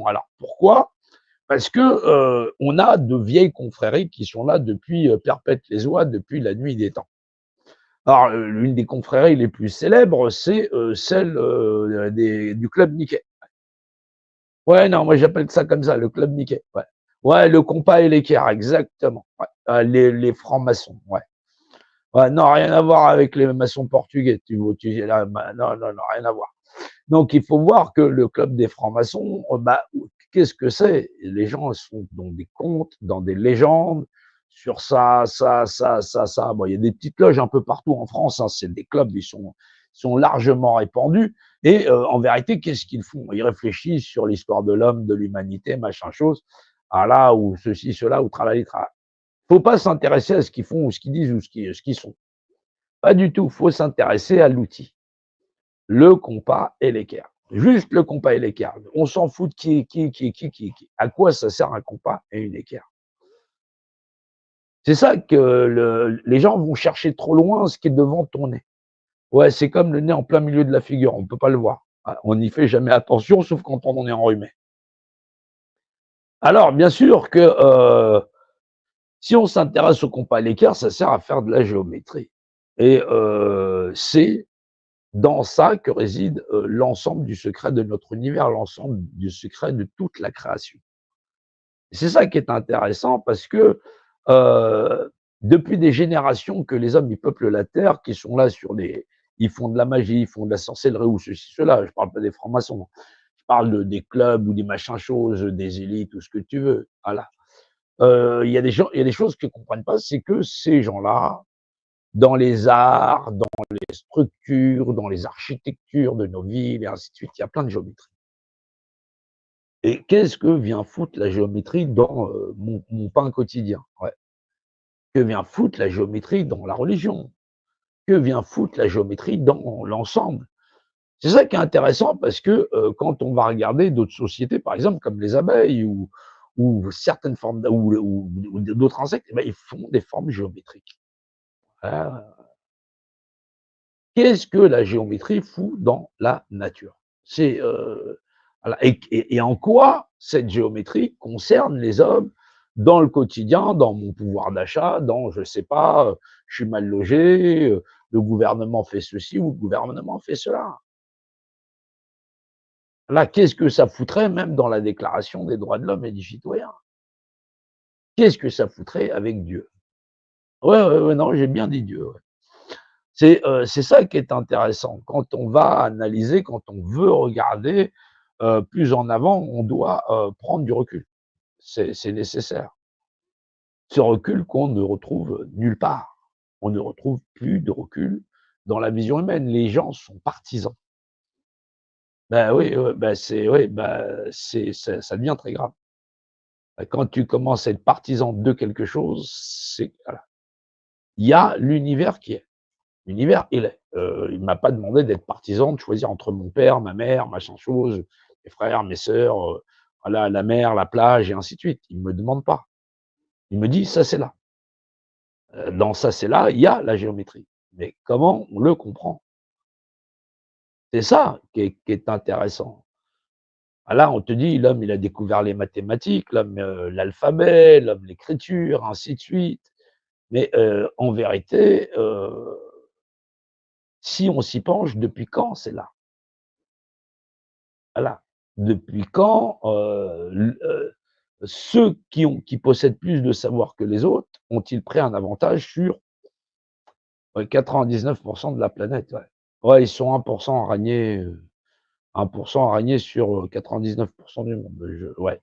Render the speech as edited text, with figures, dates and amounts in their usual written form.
Alors pourquoi? Parce que, on a de vieilles confréries qui sont là depuis, perpète les oies, depuis la nuit des temps. Alors, l'une des confréries les plus célèbres, c'est, celle, du club Mickey. Ouais, non, moi j'appelle ça comme ça, le club Mickey, ouais. Ouais, le compas et l'équerre, exactement, ouais. Les francs-maçons, ouais. Ouais, non, rien à voir avec les maçons portugais, tu là, non, non, non, rien à voir. Donc il faut voir que le club des francs-maçons, bah, qu'est-ce que c'est? Les gens sont dans des contes, dans des légendes, sur ça, ça, ça, ça, ça. Bon, il y a des petites loges un peu partout en France, hein, c'est des clubs, sont largement répandus. Et en vérité, qu'est-ce qu'ils font? Ils réfléchissent sur l'histoire de l'homme, de l'humanité, machin chose. Ah là, ou ceci, cela, ou tralali, tralala. Faut pas s'intéresser à ce qu'ils font, ou ce qu'ils disent, ou ce qu'ils sont. Pas du tout. Faut s'intéresser à l'outil. Le compas et l'équerre. Juste le compas et l'équerre. On s'en fout de qui. À quoi ça sert un compas et une équerre? C'est ça que les gens vont chercher trop loin ce qui est devant ton nez. Ouais, c'est comme le nez en plein milieu de la figure, on peut pas le voir. Ah, on n'y fait jamais attention, sauf quand on en est enrhumé. Alors, bien sûr que si on s'intéresse au compas et l'équerre, ça sert à faire de la géométrie. Et c'est dans ça que réside, l'ensemble du secret de notre univers, l'ensemble du secret de toute la création. C'est ça qui est intéressant parce que, depuis des générations que les hommes, ils peuplent la terre, qui sont là sur les ils font de la magie, ils font de la sorcellerie ou ceci, cela. Je parle pas des francs-maçons. Je parle des clubs ou des machins choses, des élites ou ce que tu veux, voilà. Il y a des choses qu'ils comprennent pas, c'est que ces gens-là, dans les arts, dans les structures, dans les architectures de nos villes et ainsi de suite, il y a plein de géométrie. Et qu'est-ce que vient foutre la géométrie dans, mon pain quotidien? Ouais. Que vient foutre la géométrie dans la religion? Que vient foutre la géométrie dans l'ensemble? C'est ça qui est intéressant parce que, quand on va regarder d'autres sociétés, par exemple, comme les abeilles ou certaines formes ou d'autres insectes, eh ben, ils font des formes géométriques. Ah, qu'est-ce que la géométrie fout dans la nature? C'est, voilà, et en quoi cette géométrie concerne les hommes dans le quotidien, dans mon pouvoir d'achat, dans je sais pas, je suis mal logé, le gouvernement fait ceci ou le gouvernement fait cela. Là, qu'est-ce que ça foutrait même dans la déclaration des droits de l'homme et du citoyen? Qu'est-ce que ça foutrait avec Dieu? Ouais, ouais, ouais, non, j'ai bien dit Dieu, ouais. C'est ça qui est intéressant. Quand on va analyser, quand on veut regarder, plus en avant, on doit, prendre du recul. C'est nécessaire. Ce recul qu'on ne retrouve nulle part. On ne retrouve plus de recul dans la vision humaine. Les gens sont partisans. Ben oui, bah, c'est oui, bah, c'est ça devient très grave. Quand tu commences à être partisan de quelque chose, c'est voilà. Il y a l'univers qui est. L'univers, il est. Il m'a pas demandé d'être partisan, de choisir entre mon père, ma mère, machin chose, mes frères, mes sœurs, voilà, la mer, la plage et ainsi de suite. Il me demande pas. Il me dit: «Ça, c'est là». Dans ça, c'est là, il y a la géométrie. Mais comment on le comprend? C'est ça qui est intéressant. Ah là, on te dit: «L'homme, il a découvert les mathématiques, l'homme, l'alphabet, l'homme l'écriture, ainsi de suite». Mais, en vérité, si on s'y penche, depuis quand c'est là? Voilà. Depuis quand, ceux qui possèdent plus de savoir que les autres ont-ils pris un avantage sur, 99 de la planète? Ouais. Ouais, ils sont 1 à régner, 1 à régner sur, 99 du monde. Ouais.